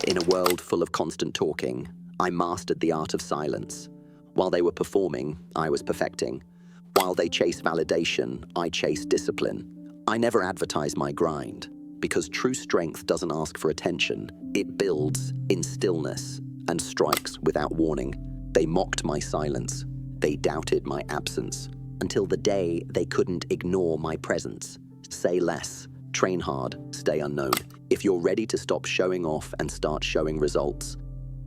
In a world full of constant talking, I mastered the art of silence. While they were performing, I was perfecting. While they chase validation, I chase discipline. I never advertise my grind, because true strength doesn't ask for attention. It builds in stillness and strikes without warning. They mocked my silence. They doubted my absence, until the day they couldn't ignore my presence. Say less, train hard, stay unknown. If you're ready to stop showing off and start showing results,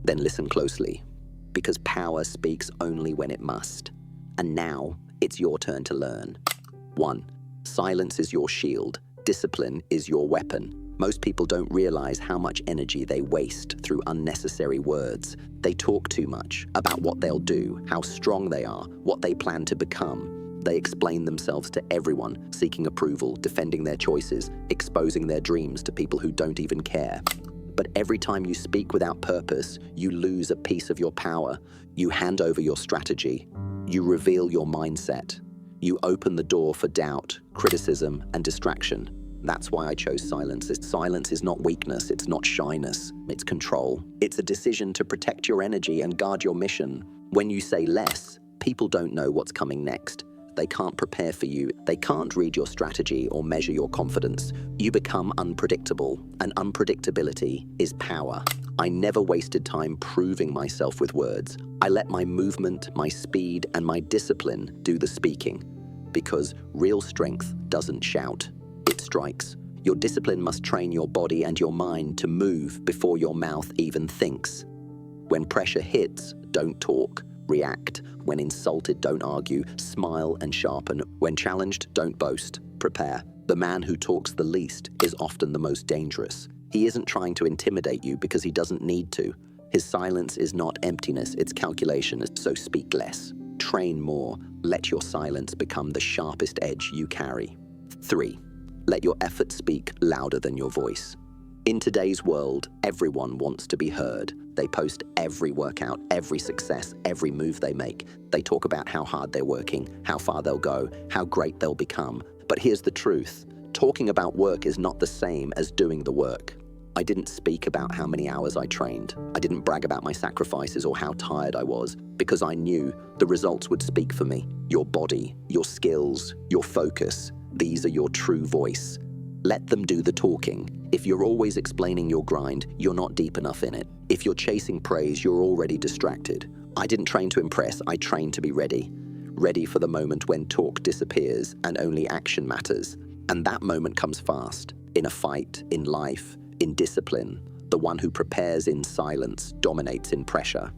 then listen closely, because power speaks only when it must. And now, it's your turn to learn. 1. Silence is your shield. Discipline is your weapon. Most people don't realize how much energy they waste through unnecessary words. They talk too much about what they'll do, how strong they are, what they plan to become. They explain themselves to everyone, seeking approval, defending their choices, exposing their dreams to people who don't even care. But every time you speak without purpose, you lose a piece of your power. You hand over your strategy. You reveal your mindset. You open the door for doubt, criticism, and distraction. That's why I chose silence. Silence is not weakness, it's not shyness, it's control. It's a decision to protect your energy and guard your mission. When you say less, people don't know what's coming next. They can't prepare for you. They can't read your strategy or measure your confidence. You become unpredictable, and unpredictability is power. I never wasted time proving myself with words. I let my movement, my speed, and my discipline do the speaking. Because real strength doesn't shout, it strikes. Your discipline must train your body and your mind to move before your mouth even thinks. When pressure hits, don't talk. React. When insulted, don't argue. Smile and sharpen. When challenged, don't boast. Prepare. The man who talks the least is often the most dangerous. He isn't trying to intimidate you because he doesn't need to. His silence is not emptiness, it's calculation, so speak less. Train more. Let your silence become the sharpest edge you carry. 3. Let your effort speak louder than your voice. In today's world, everyone wants to be heard. They post every workout, every success, every move they make. They talk about how hard they're working, how far they'll go, how great they'll become. But here's the truth. Talking about work is not the same as doing the work. I didn't speak about how many hours I trained. I didn't brag about my sacrifices or how tired I was, because I knew the results would speak for me. Your body, your skills, your focus, these are your true voice. Let them do the talking. If you're always explaining your grind, you're not deep enough in it. If you're chasing praise, you're already distracted. I didn't train to impress, I trained to be ready. Ready for the moment when talk disappears and only action matters. And that moment comes fast. In a fight, in life, in discipline. The one who prepares in silence dominates in pressure.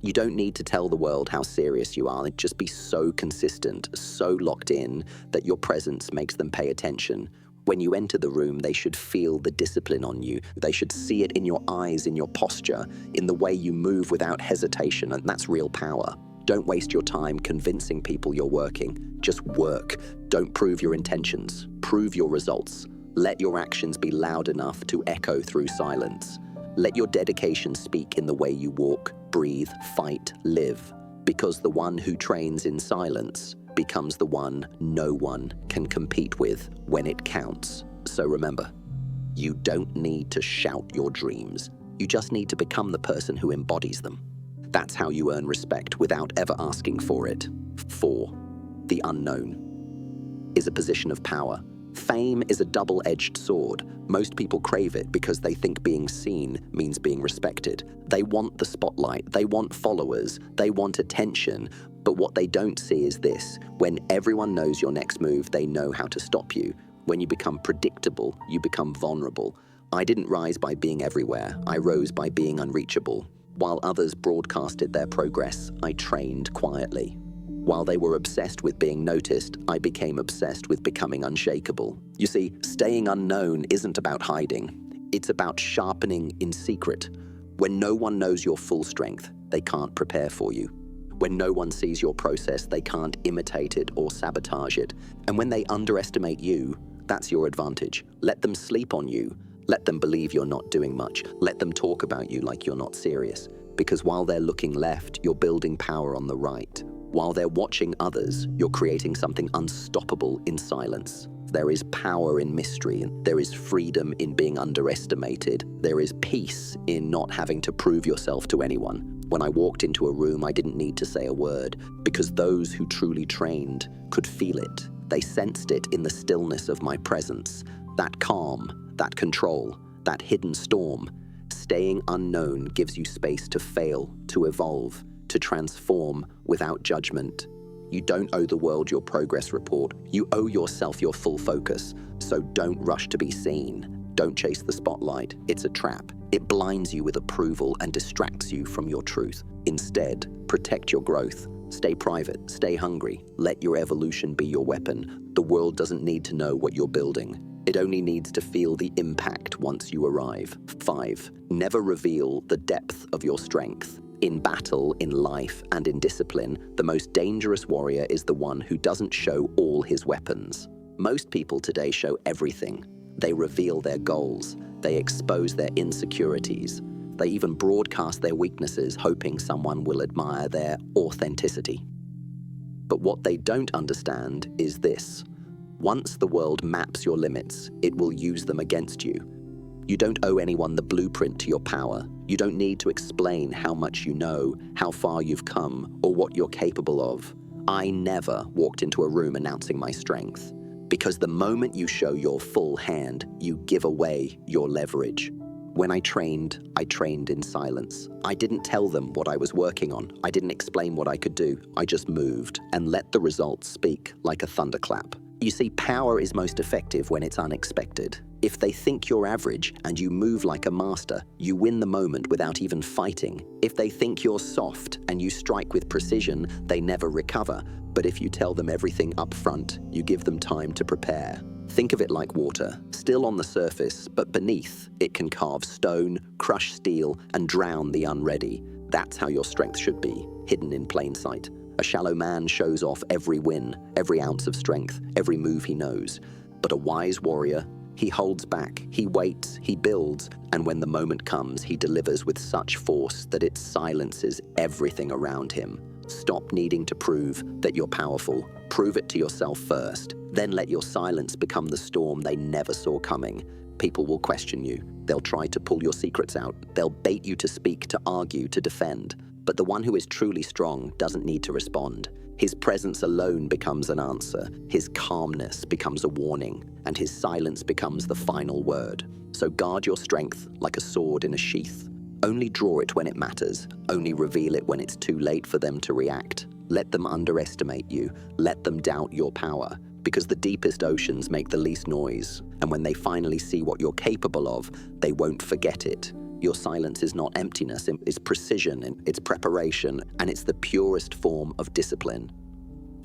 You don't need to tell the world how serious you are. Just be so consistent, so locked in that your presence makes them pay attention. When you enter the room, they should feel the discipline on you. They should see it in your eyes, in your posture, in the way you move without hesitation, and that's real power. Don't waste your time convincing people you're working. Just work. Don't prove your intentions. Prove your results. Let your actions be loud enough to echo through silence. Let your dedication speak in the way you walk, breathe, fight, live. Because the one who trains in silence becomes the one no one can compete with when it counts. So remember, you don't need to shout your dreams. You just need to become the person who embodies them. That's how you earn respect without ever asking for it. 4. The unknown is a position of power. Fame is a double-edged sword. Most people crave it because they think being seen means being respected. They want the spotlight, they want followers, they want attention. But what they don't see is this. When everyone knows your next move, they know how to stop you. When you become predictable, you become vulnerable. I didn't rise by being everywhere. I rose by being unreachable. While others broadcasted their progress, I trained quietly. While they were obsessed with being noticed, I became obsessed with becoming unshakable. You see, staying unknown isn't about hiding. It's about sharpening in secret. When no one knows your full strength, they can't prepare for you. When no one sees your process, they can't imitate it or sabotage it. And when they underestimate you, that's your advantage. Let them sleep on you. Let them believe you're not doing much. Let them talk about you like you're not serious. Because while they're looking left, you're building power on the right. While they're watching others, you're creating something unstoppable in silence. There is power in mystery. There is freedom in being underestimated. There is peace in not having to prove yourself to anyone. When I walked into a room, I didn't need to say a word because those who truly trained could feel it. They sensed it in the stillness of my presence. That calm, that control, that hidden storm. Staying unknown gives you space to fail, to evolve, to transform without judgment. You don't owe the world your progress report. You owe yourself your full focus. So don't rush to be seen. Don't chase the spotlight. It's a trap. It blinds you with approval and distracts you from your truth. Instead, protect your growth. Stay private. Stay hungry. Let your evolution be your weapon. The world doesn't need to know what you're building. It only needs to feel the impact once you arrive. 5. Never reveal the depth of your strength. In battle, in life, and in discipline, the most dangerous warrior is the one who doesn't show all his weapons. Most people today show everything. They reveal their goals. They expose their insecurities. They even broadcast their weaknesses, hoping someone will admire their authenticity. But what they don't understand is this. Once the world maps your limits, it will use them against you. You don't owe anyone the blueprint to your power. You don't need to explain how much you know, how far you've come, or what you're capable of. I never walked into a room announcing my strength, because the moment you show your full hand, you give away your leverage. When I trained in silence. I didn't tell them what I was working on. I didn't explain what I could do. I just moved and let the results speak like a thunderclap. You see, power is most effective when it's unexpected. If they think you're average and you move like a master, you win the moment without even fighting. If they think you're soft and you strike with precision, they never recover. But if you tell them everything up front, you give them time to prepare. Think of it like water, still on the surface, but beneath, it can carve stone, crush steel, and drown the unready. That's how your strength should be, hidden in plain sight. A shallow man shows off every win, every ounce of strength, every move he knows. But a wise warrior, he holds back, he waits, he builds, and when the moment comes, he delivers with such force that it silences everything around him. Stop needing to prove that you're powerful. Prove it to yourself first. Then let your silence become the storm they never saw coming. People will question you. They'll try to pull your secrets out. They'll bait you to speak, to argue, to defend. But the one who is truly strong doesn't need to respond. His presence alone becomes an answer. His calmness becomes a warning, and his silence becomes the final word. So guard your strength like a sword in a sheath. Only draw it when it matters. Only reveal it when it's too late for them to react. Let them underestimate you. Let them doubt your power. Because the deepest oceans make the least noise. And when they finally see what you're capable of, they won't forget it. Your silence is not emptiness, it's precision, it's preparation, and it's the purest form of discipline.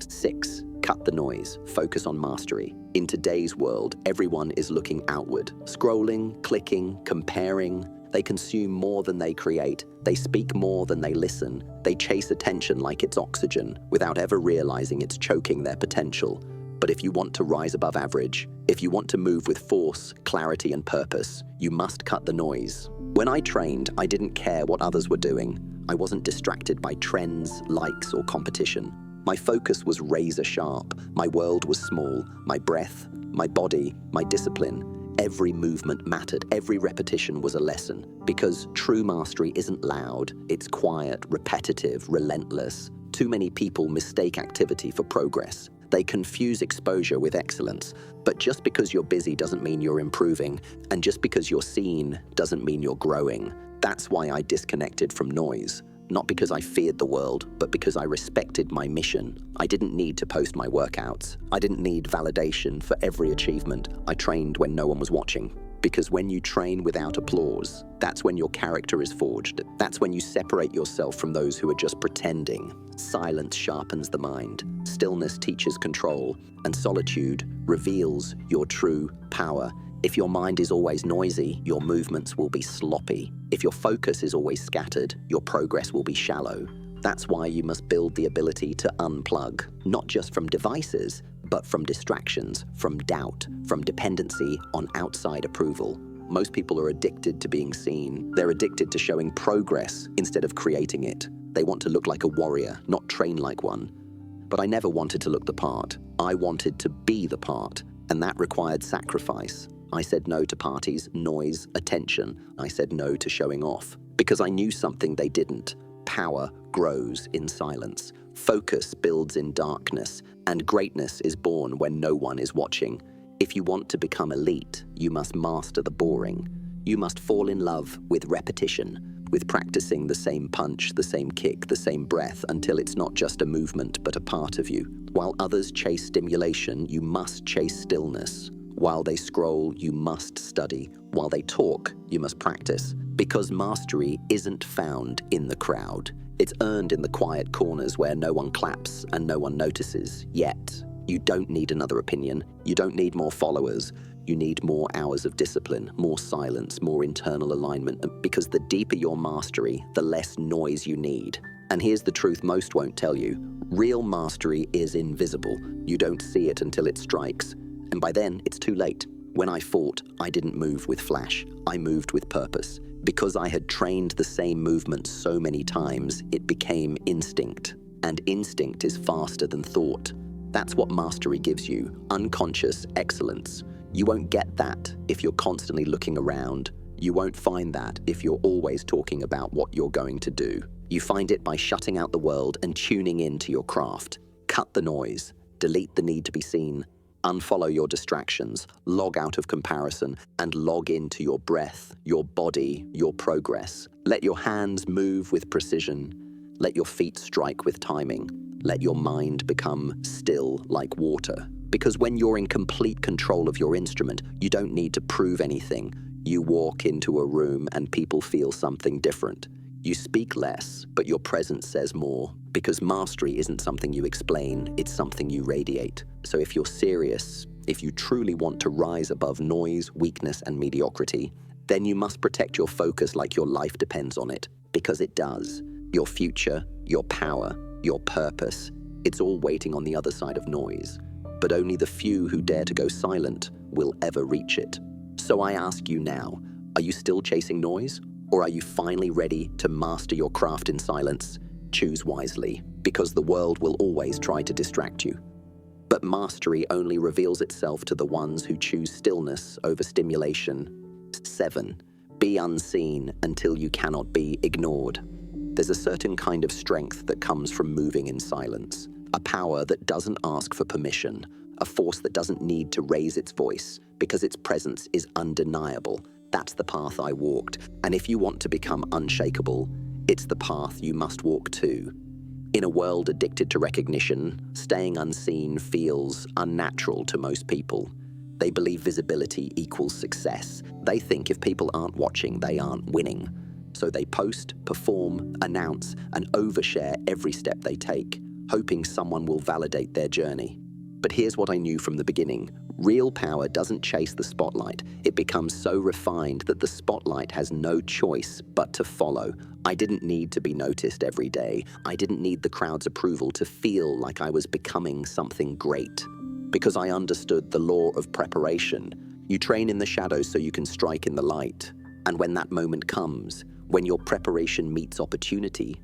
6. Cut the noise. Focus on mastery. In today's world, everyone is looking outward, scrolling, clicking, comparing. They consume more than they create. They speak more than they listen. They chase attention like it's oxygen, without ever realizing it's choking their potential. But if you want to rise above average, if you want to move with force, clarity, and purpose, you must cut the noise. When I trained, I didn't care what others were doing. I wasn't distracted by trends, likes, or competition. My focus was razor sharp. My world was small. My breath, my body, my discipline. Every movement mattered. Every repetition was a lesson. Because true mastery isn't loud. It's quiet, repetitive, relentless. Too many people mistake activity for progress. They confuse exposure with excellence. But just because you're busy doesn't mean you're improving. And just because you're seen doesn't mean you're growing. That's why I disconnected from noise. Not because I feared the world, but because I respected my mission. I didn't need to post my workouts. I didn't need validation for every achievement. I trained when no one was watching. Because when you train without applause, that's when your character is forged. That's when you separate yourself from those who are just pretending. Silence sharpens the mind. Stillness teaches control. And solitude reveals your true power. If your mind is always noisy, your movements will be sloppy. If your focus is always scattered, your progress will be shallow. That's why you must build the ability to unplug, not just from devices, but from distractions, from doubt, from dependency on outside approval. Most people are addicted to being seen. They're addicted to showing progress instead of creating it. They want to look like a warrior, not train like one. But I never wanted to look the part. I wanted to be the part. And that required sacrifice. I said no to parties, noise, attention. I said no to showing off. Because I knew something they didn't. Power grows in silence. Focus builds in darkness. And greatness is born when no one is watching. If you want to become elite, you must master the boring. You must fall in love with repetition, with practicing the same punch, the same kick, the same breath until it's not just a movement but a part of you. While others chase stimulation, you must chase stillness. While they scroll, you must study. While they talk, you must practice. Because mastery isn't found in the crowd. It's earned in the quiet corners where no one claps and no one notices. Yet, you don't need another opinion. You don't need more followers. You need more hours of discipline, more silence, more internal alignment, because the deeper your mastery, the less noise you need. And here's the truth most won't tell you. Real mastery is invisible. You don't see it until it strikes. And by then, it's too late. When I fought, I didn't move with flash. I moved with purpose. Because I had trained the same movement so many times, it became instinct. And instinct is faster than thought. That's what mastery gives you, unconscious excellence. You won't get that if you're constantly looking around. You won't find that if you're always talking about what you're going to do. You find it by shutting out the world and tuning into your craft. Cut the noise, delete the need to be seen, unfollow your distractions, log out of comparison, and log into your breath, your body, your progress. Let your hands move with precision. Let your feet strike with timing. Let your mind become still like water. Because when you're in complete control of your instrument, you don't need to prove anything. You walk into a room and people feel something different. You speak less, but your presence says more. Because mastery isn't something you explain, it's something you radiate. So if you're serious, if you truly want to rise above noise, weakness, and mediocrity, then you must protect your focus like your life depends on it. Because it does. Your future, your power, your purpose, it's all waiting on the other side of noise. But only the few who dare to go silent will ever reach it. So I ask you now, are you still chasing noise? Or are you finally ready to master your craft in silence? Choose wisely, because the world will always try to distract you. But mastery only reveals itself to the ones who choose stillness over stimulation. 7. Be unseen until you cannot be ignored. There's a certain kind of strength that comes from moving in silence. A power that doesn't ask for permission, a force that doesn't need to raise its voice because its presence is undeniable. That's the path I walked, and if you want to become unshakable, it's the path you must walk too. In a world addicted to recognition, staying unseen feels unnatural to most people. They believe visibility equals success. They think if people aren't watching, they aren't winning. So they post, perform, announce, and overshare every step they take, hoping someone will validate their journey. But here's what I knew from the beginning. Real power doesn't chase the spotlight. It becomes so refined that the spotlight has no choice but to follow. I didn't need to be noticed every day. I didn't need the crowd's approval to feel like I was becoming something great. Because I understood the law of preparation. You train in the shadows so you can strike in the light. And when that moment comes, when your preparation meets opportunity,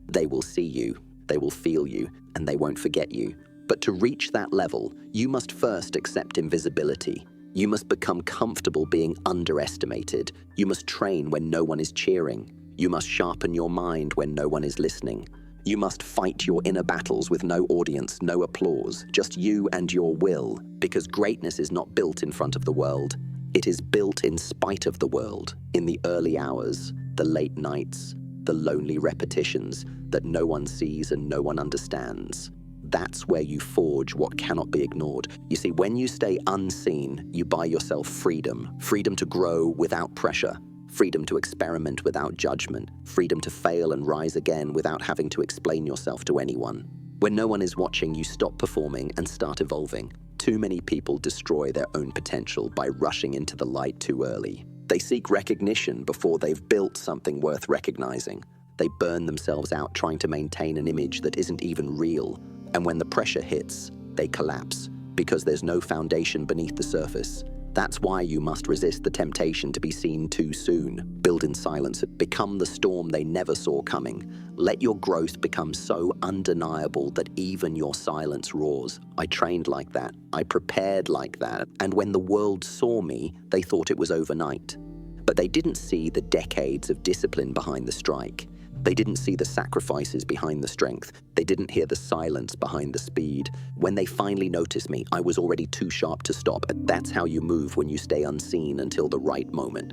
they will see you. They will feel you, and they won't forget you. But to reach that level, you must first accept invisibility. You must become comfortable being underestimated. You must train when no one is cheering. You must sharpen your mind when no one is listening. You must fight your inner battles with no audience, no applause, just you and your will, because greatness is not built in front of the world. It is built in spite of the world, in the early hours, the late nights, the lonely repetitions that no one sees and no one understands. That's where you forge what cannot be ignored. You see, when you stay unseen, you buy yourself freedom. Freedom to grow without pressure. Freedom to experiment without judgment. Freedom to fail and rise again without having to explain yourself to anyone. When no one is watching, you stop performing and start evolving. Too many people destroy their own potential by rushing into the light too early. They seek recognition before they've built something worth recognizing. They burn themselves out trying to maintain an image that isn't even real. And when the pressure hits, they collapse because there's no foundation beneath the surface. That's why you must resist the temptation to be seen too soon. Build in silence. Become the storm they never saw coming. Let your growth become so undeniable that even your silence roars. I trained like that. I prepared like that. And when the world saw me, they thought it was overnight. But they didn't see the decades of discipline behind the strike. They didn't see the sacrifices behind the strength. They didn't hear the silence behind the speed. When they finally noticed me, I was already too sharp to stop. That's how you move when you stay unseen until the right moment.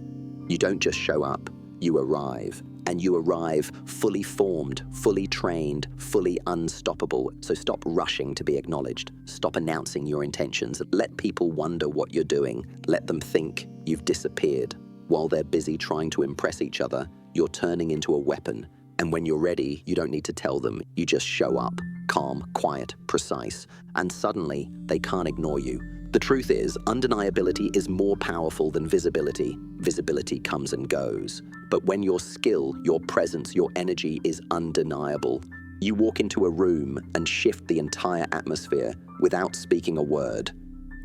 You don't just show up, you arrive. And you arrive fully formed, fully trained, fully unstoppable. So stop rushing to be acknowledged. Stop announcing your intentions. Let people wonder what you're doing. Let them think you've disappeared. While they're busy trying to impress each other, you're turning into a weapon. And when you're ready, you don't need to tell them. You just show up, calm, quiet, precise. And suddenly, they can't ignore you. The truth is, undeniability is more powerful than visibility. Visibility comes and goes. But when your skill, your presence, your energy is undeniable, you walk into a room and shift the entire atmosphere without speaking a word.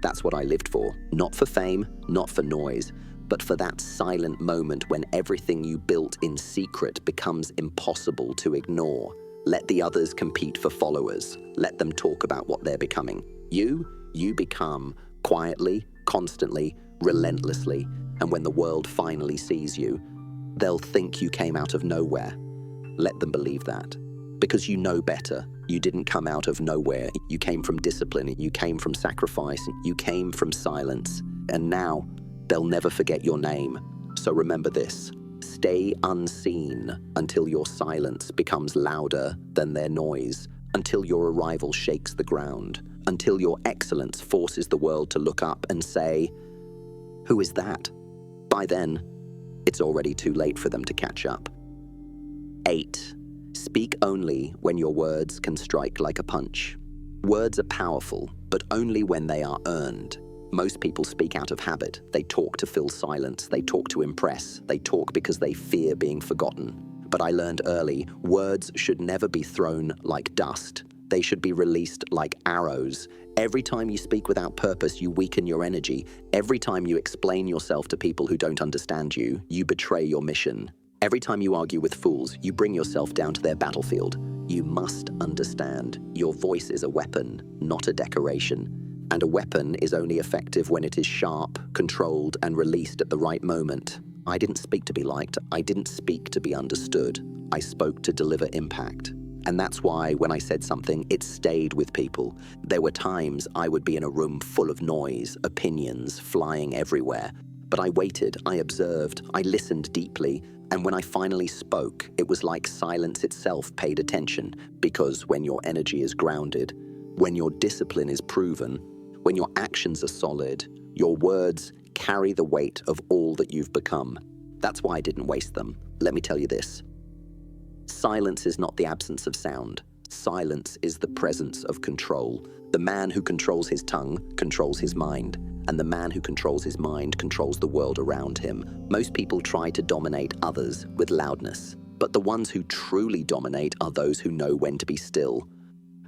That's what I lived for. Not for fame, not for noise, but for that silent moment when everything you built in secret becomes impossible to ignore. Let the others compete for followers. Let them talk about what they're becoming. You become quietly, constantly, relentlessly. And when the world finally sees you, they'll think you came out of nowhere. Let them believe that. Because you know better. You didn't come out of nowhere. You came from discipline. You came from sacrifice. You came from silence. And now, they'll never forget your name. So remember this. Stay unseen until your silence becomes louder than their noise, until your arrival shakes the ground, until your excellence forces the world to look up and say, "Who is that?" By then, it's already too late for them to catch up. 8. Speak only when your words can strike like a punch. Words are powerful, but only when they are earned. Most people speak out of habit. They talk to fill silence. They talk to impress. They talk because they fear being forgotten. But I learned early, words should never be thrown like dust. They should be released like arrows. Every time you speak without purpose, you weaken your energy. Every time you explain yourself to people who don't understand you, you betray your mission. Every time you argue with fools, you bring yourself down to their battlefield. You must understand, your voice is a weapon, not a decoration. And a weapon is only effective when it is sharp, controlled, and released at the right moment. I didn't speak to be liked. I didn't speak to be understood. I spoke to deliver impact. And that's why when I said something, it stayed with people. There were times I would be in a room full of noise, opinions flying everywhere. But I waited, I observed, I listened deeply. And when I finally spoke, it was like silence itself paid attention. Because when your energy is grounded, when your discipline is proven, when your actions are solid, your words carry the weight of all that you've become. That's why I didn't waste them. Let me tell you this. Silence is not the absence of sound. Silence is the presence of control. The man who controls his tongue controls his mind, and the man who controls his mind controls the world around him. Most people try to dominate others with loudness, but the ones who truly dominate are those who know when to be still,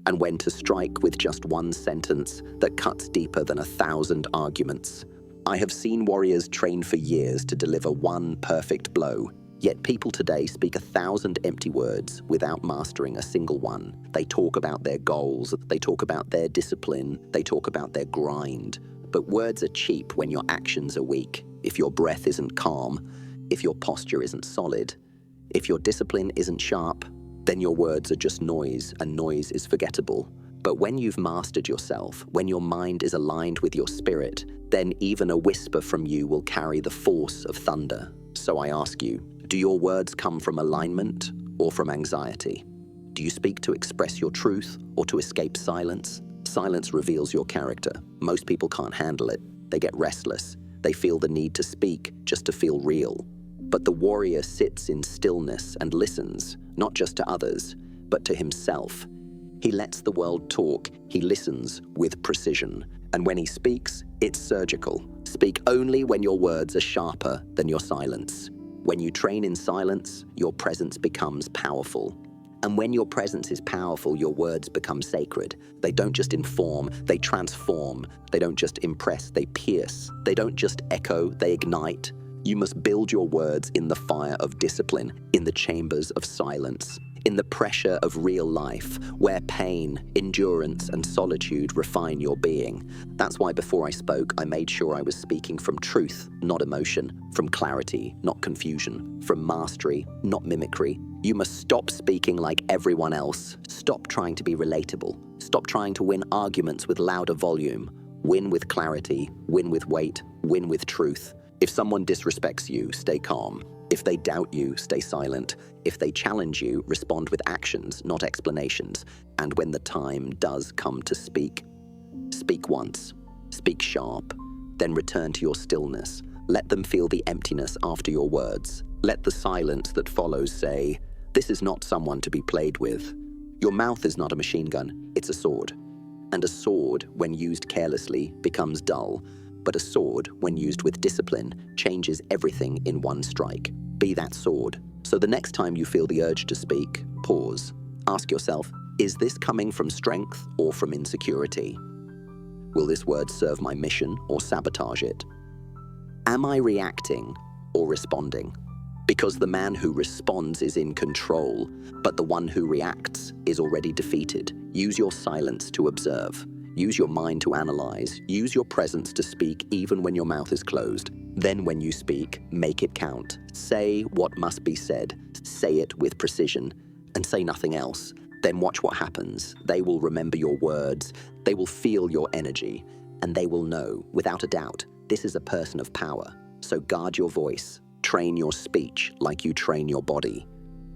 and when to strike with just one sentence that cuts deeper than 1,000 arguments. I have seen warriors train for years to deliver one perfect blow, yet people today speak 1,000 empty words without mastering a single one. They talk about their goals, they talk about their discipline, they talk about their grind. But words are cheap when your actions are weak, if your breath isn't calm, if your posture isn't solid, if your discipline isn't sharp, then your words are just noise, and noise is forgettable. But when you've mastered yourself, when your mind is aligned with your spirit, then even a whisper from you will carry the force of thunder. So I ask you, do your words come from alignment or from anxiety? Do you speak to express your truth or to escape silence? Silence reveals your character. Most people can't handle it. They get restless. They feel the need to speak just to feel real. But the warrior sits in stillness and listens, not just to others, but to himself. He lets the world talk. He listens with precision. And when he speaks, it's surgical. Speak only when your words are sharper than your silence. When you train in silence, your presence becomes powerful. And when your presence is powerful, your words become sacred. They don't just inform, they transform. They don't just impress, they pierce. They don't just echo, they ignite. You must build your words in the fire of discipline, in the chambers of silence, in the pressure of real life, where pain, endurance, and solitude refine your being. That's why before I spoke, I made sure I was speaking from truth, not emotion, from clarity, not confusion, from mastery, not mimicry. You must stop speaking like everyone else. Stop trying to be relatable. Stop trying to win arguments with louder volume. Win with clarity, win with weight, win with truth. If someone disrespects you, stay calm. If they doubt you, stay silent. If they challenge you, respond with actions, not explanations. And when the time does come to speak, speak once, speak sharp, then return to your stillness. Let them feel the emptiness after your words. Let the silence that follows say, "This is not someone to be played with." Your mouth is not a machine gun, it's a sword. And a sword, when used carelessly, becomes dull. But a sword, when used with discipline, changes everything in one strike. Be that sword. So the next time you feel the urge to speak, pause. Ask yourself, is this coming from strength or from insecurity? Will this word serve my mission or sabotage it? Am I reacting or responding? Because the man who responds is in control, but the one who reacts is already defeated. Use your silence to observe. Use your mind to analyze. Use your presence to speak even when your mouth is closed. Then when you speak, make it count. Say what must be said. Say it with precision, and say nothing else. Then watch what happens. They will remember your words. They will feel your energy, and they will know, without a doubt, this is a person of power. So guard your voice. Train your speech like you train your body.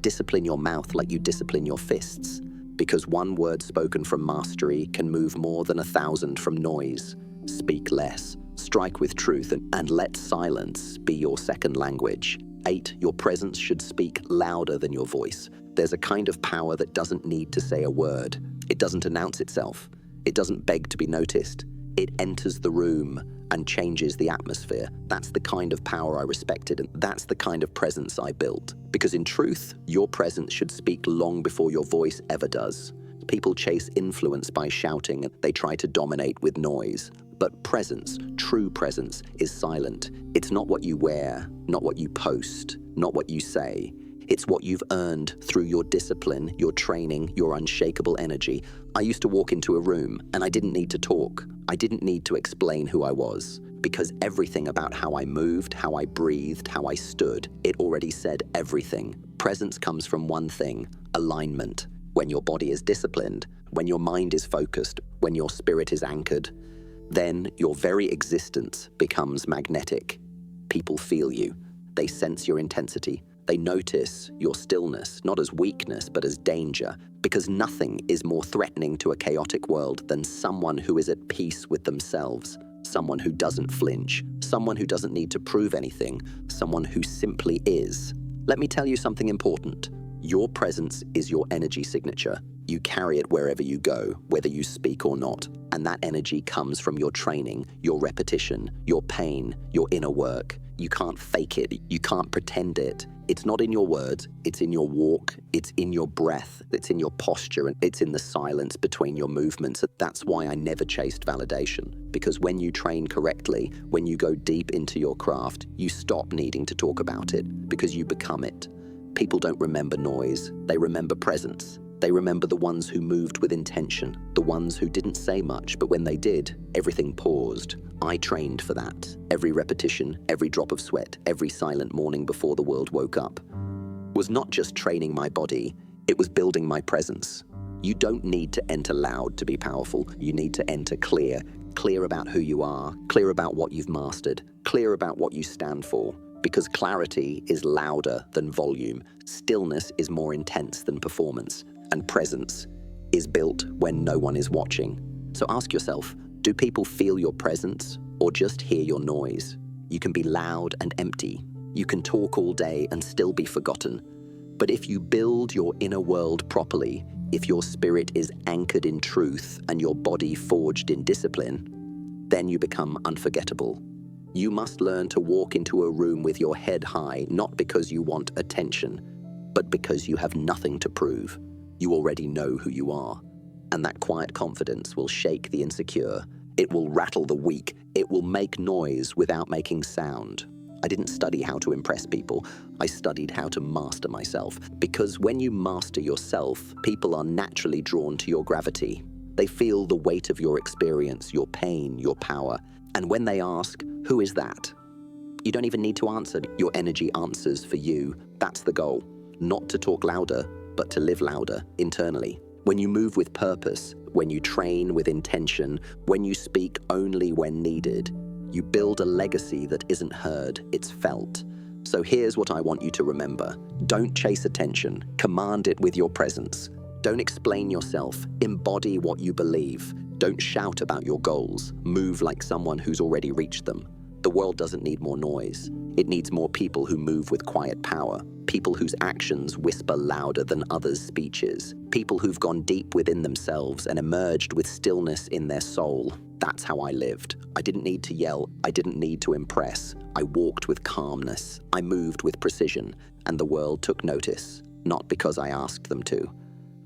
Discipline your mouth like you discipline your fists. Because one word spoken from mastery can move more than 1,000 from noise. Speak less, strike with truth, and let silence be your second language. 8, your presence should speak louder than your voice. There's a kind of power that doesn't need to say a word. It doesn't announce itself. It doesn't beg to be noticed. It enters the room and changes the atmosphere. That's the kind of power I respected, and that's the kind of presence I built. Because in truth, your presence should speak long before your voice ever does. People chase influence by shouting, and they try to dominate with noise. But presence, true presence, is silent. It's not what you wear, not what you post, not what you say. It's what you've earned through your discipline, your training, your unshakable energy. I used to walk into a room and I didn't need to talk. I didn't need to explain who I was, because everything about how I moved, how I breathed, how I stood, it already said everything. Presence comes from one thing: alignment. When your body is disciplined, when your mind is focused, when your spirit is anchored, then your very existence becomes magnetic. People feel you. They sense your intensity. They notice your stillness, not as weakness, but as danger, because nothing is more threatening to a chaotic world than someone who is at peace with themselves, someone who doesn't flinch, someone who doesn't need to prove anything, someone who simply is. Let me tell you something important. Your presence is your energy signature. You carry it wherever you go, whether you speak or not. And that energy comes from your training, your repetition, your pain, your inner work. You can't fake it. You can't pretend it. It's not in your words. It's in your walk. It's in your breath. It's in your posture. And it's in the silence between your movements. That's why I never chased validation. Because when you train correctly, when you go deep into your craft, you stop needing to talk about it because you become it. People don't remember noise. They remember presence. They remember the ones who moved with intention, the ones who didn't say much, but when they did, everything paused. I trained for that. Every repetition, every drop of sweat, every silent morning before the world woke up was not just training my body, it was building my presence. You don't need to enter loud to be powerful. You need to enter clear, clear about who you are, clear about what you've mastered, clear about what you stand for. Because clarity is louder than volume, stillness is more intense than performance, and presence is built when no one is watching. So ask yourself, do people feel your presence or just hear your noise? You can be loud and empty. You can talk all day and still be forgotten. But if you build your inner world properly, if your spirit is anchored in truth and your body forged in discipline, then you become unforgettable. You must learn to walk into a room with your head high, not because you want attention, but because you have nothing to prove. You already know who you are. And that quiet confidence will shake the insecure. It will rattle the weak. It will make noise without making sound. I didn't study how to impress people. I studied how to master myself. Because when you master yourself, people are naturally drawn to your gravity. They feel the weight of your experience, your pain, your power. And when they ask, "Who is that?" you don't even need to answer. Your energy answers for you. That's the goal. Not to talk louder, but to live louder internally. When you move with purpose, when you train with intention, when you speak only when needed, you build a legacy that isn't heard, it's felt. So here's what I want you to remember. Don't chase attention, command it with your presence. Don't explain yourself, embody what you believe. Don't shout about your goals, move like someone who's already reached them. The world doesn't need more noise. It needs more people who move with quiet power, people whose actions whisper louder than others' speeches, people who've gone deep within themselves and emerged with stillness in their soul. That's how I lived. I didn't need to yell. I didn't need to impress. I walked with calmness. I moved with precision, and the world took notice, not because I asked them to,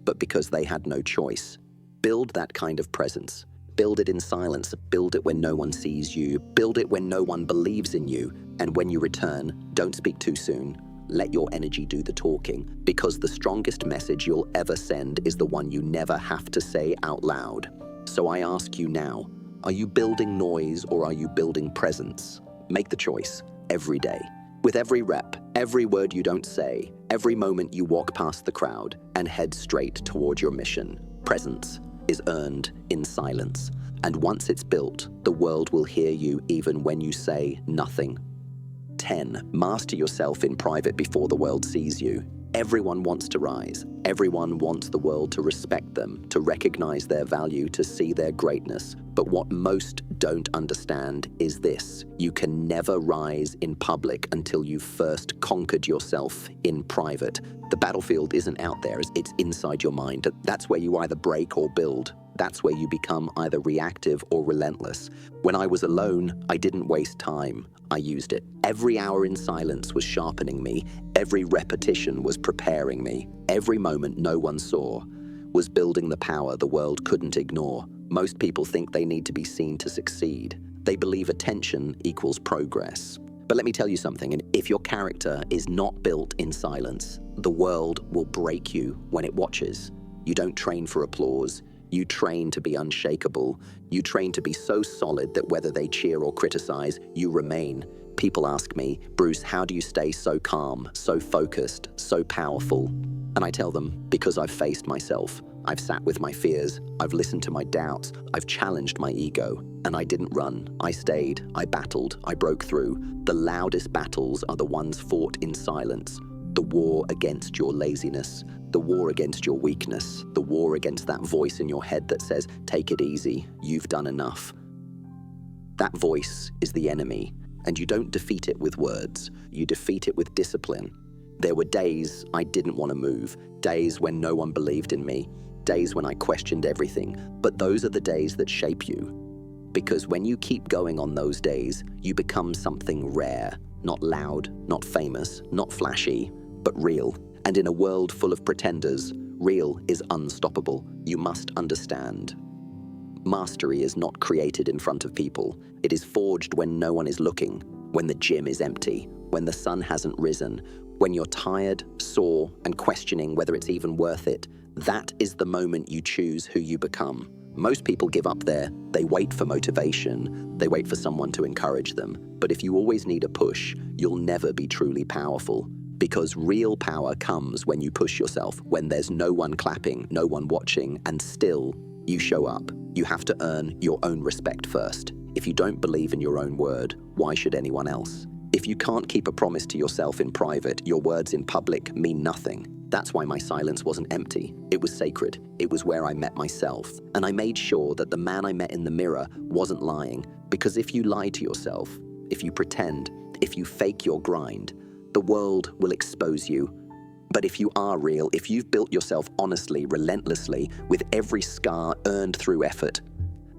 but because they had no choice. Build that kind of presence. Build it in silence. Build it when no one sees you. Build it when no one believes in you. And when you return, don't speak too soon. Let your energy do the talking, because the strongest message you'll ever send is the one you never have to say out loud. So I ask you now, are you building noise or are you building presence? Make the choice every day. With every rep, every word you don't say, every moment you walk past the crowd and head straight toward your mission, presence is earned in silence. And once it's built, the world will hear you even when you say nothing. 10. Master yourself in private before the world sees you. Everyone wants to rise. Everyone wants the world to respect them, to recognize their value, to see their greatness. But what most don't understand is this: you can never rise in public until you've first conquered yourself in private. The battlefield isn't out there, it's inside your mind. That's where you either break or build. That's where you become either reactive or relentless. When I was alone, I didn't waste time. I used it. Every hour in silence was sharpening me. Every repetition was preparing me. Every moment no one saw was building the power the world couldn't ignore. Most people think they need to be seen to succeed. They believe attention equals progress. But let me tell you something, and if your character is not built in silence, the world will break you when it watches. You don't train for applause. You train to be unshakable. You train to be so solid that whether they cheer or criticize, you remain. People ask me, "Bruce, how do you stay so calm, so focused, so powerful?" And I tell them, because I've faced myself. I've sat with my fears. I've listened to my doubts. I've challenged my ego. And I didn't run. I stayed. I battled. I broke through. The loudest battles are the ones fought in silence. The war against your laziness. The war against your weakness. The war against that voice in your head that says, "Take it easy. You've done enough." That voice is the enemy. And you don't defeat it with words. You defeat it with discipline. There were days I didn't want to move. Days when no one believed in me. Days when I questioned everything. But those are the days that shape you. Because when you keep going on those days, you become something rare. Not loud, not famous, not flashy, but real. And in a world full of pretenders, real is unstoppable. You must understand. Mastery is not created in front of people. It is forged when no one is looking, when the gym is empty, when the sun hasn't risen, when you're tired, sore, and questioning whether it's even worth it. That is the moment you choose who you become. Most people give up there. They wait for motivation. They wait for someone to encourage them. But if you always need a push, you'll never be truly powerful. Because real power comes when you push yourself, when there's no one clapping, no one watching, and still you show up. You have to earn your own respect first. If you don't believe in your own word, why should anyone else? If you can't keep a promise to yourself in private, your words in public mean nothing. That's why my silence wasn't empty. It was sacred. It was where I met myself. And I made sure that the man I met in the mirror wasn't lying. Because if you lie to yourself, if you pretend, if you fake your grind, the world will expose you. But if you are real, if you've built yourself honestly, relentlessly, with every scar earned through effort,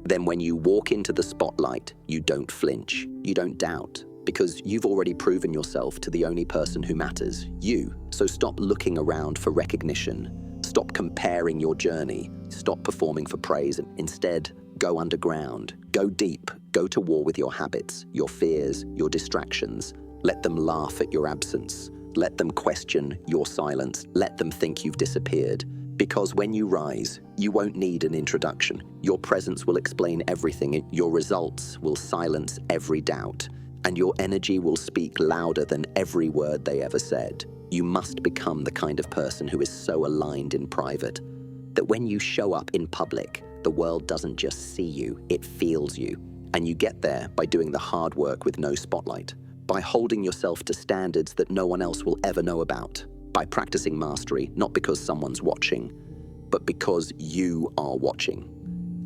then when you walk into the spotlight, you don't flinch, you don't doubt, because you've already proven yourself to the only person who matters, you. So stop looking around for recognition. Stop comparing your journey. Stop performing for praise, and instead go underground. Go deep. Go to war with your habits, your fears, your distractions. Let them laugh at your absence. Let them question your silence. Let them think you've disappeared. Because when you rise, you won't need an introduction. Your presence will explain everything. Your results will silence every doubt. And your energy will speak louder than every word they ever said. You must become the kind of person who is so aligned in private that when you show up in public, the world doesn't just see you, it feels you. And you get there by doing the hard work with no spotlight, by holding yourself to standards that no one else will ever know about, by practicing mastery, not because someone's watching, but because you are watching.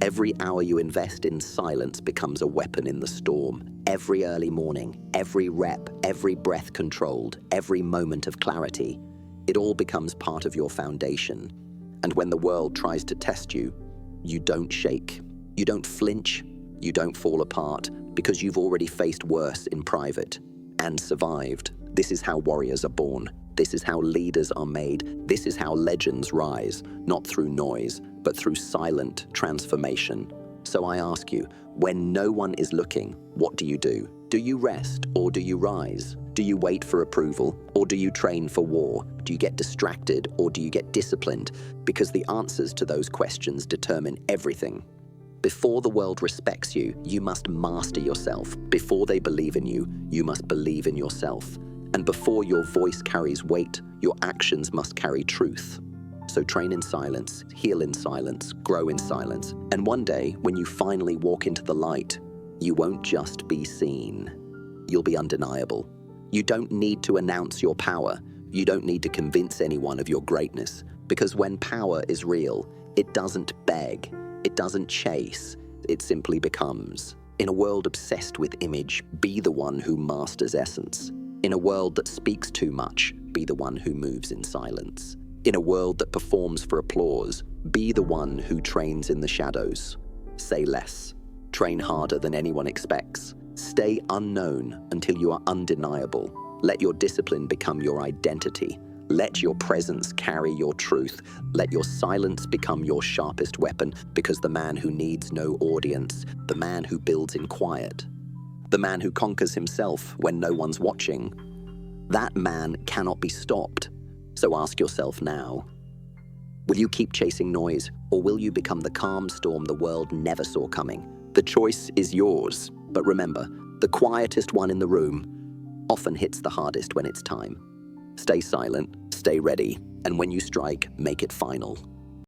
Every hour you invest in silence becomes a weapon in the storm. Every early morning, every rep, every breath controlled, every moment of clarity, it all becomes part of your foundation. And when the world tries to test you, you don't shake, you don't flinch, you don't fall apart, because you've already faced worse in private and survived. This is how warriors are born. This is how leaders are made. This is how legends rise, not through noise, but through silent transformation. So I ask you, when no one is looking, what do you do? Do you rest or do you rise? Do you wait for approval or do you train for war? Do you get distracted or do you get disciplined? Because the answers to those questions determine everything. Before the world respects you, you must master yourself. Before they believe in you, you must believe in yourself. And before your voice carries weight, your actions must carry truth. So train in silence, heal in silence, grow in silence. And one day, when you finally walk into the light, you won't just be seen. You'll be undeniable. You don't need to announce your power. You don't need to convince anyone of your greatness. Because when power is real, it doesn't beg. It doesn't chase, it simply becomes. In a world obsessed with image, be the one who masters essence. In a world that speaks too much, be the one who moves in silence. In a world that performs for applause, be the one who trains in the shadows. Say less. Train harder than anyone expects. Stay unknown until you are undeniable. Let your discipline become your identity. Let your presence carry your truth. Let your silence become your sharpest weapon, because the man who needs no audience, the man who builds in quiet, the man who conquers himself when no one's watching, that man cannot be stopped. So ask yourself now, will you keep chasing noise, or will you become the calm storm the world never saw coming? The choice is yours, but remember, the quietest one in the room often hits the hardest when it's time. Stay silent, stay ready, and when you strike, make it final.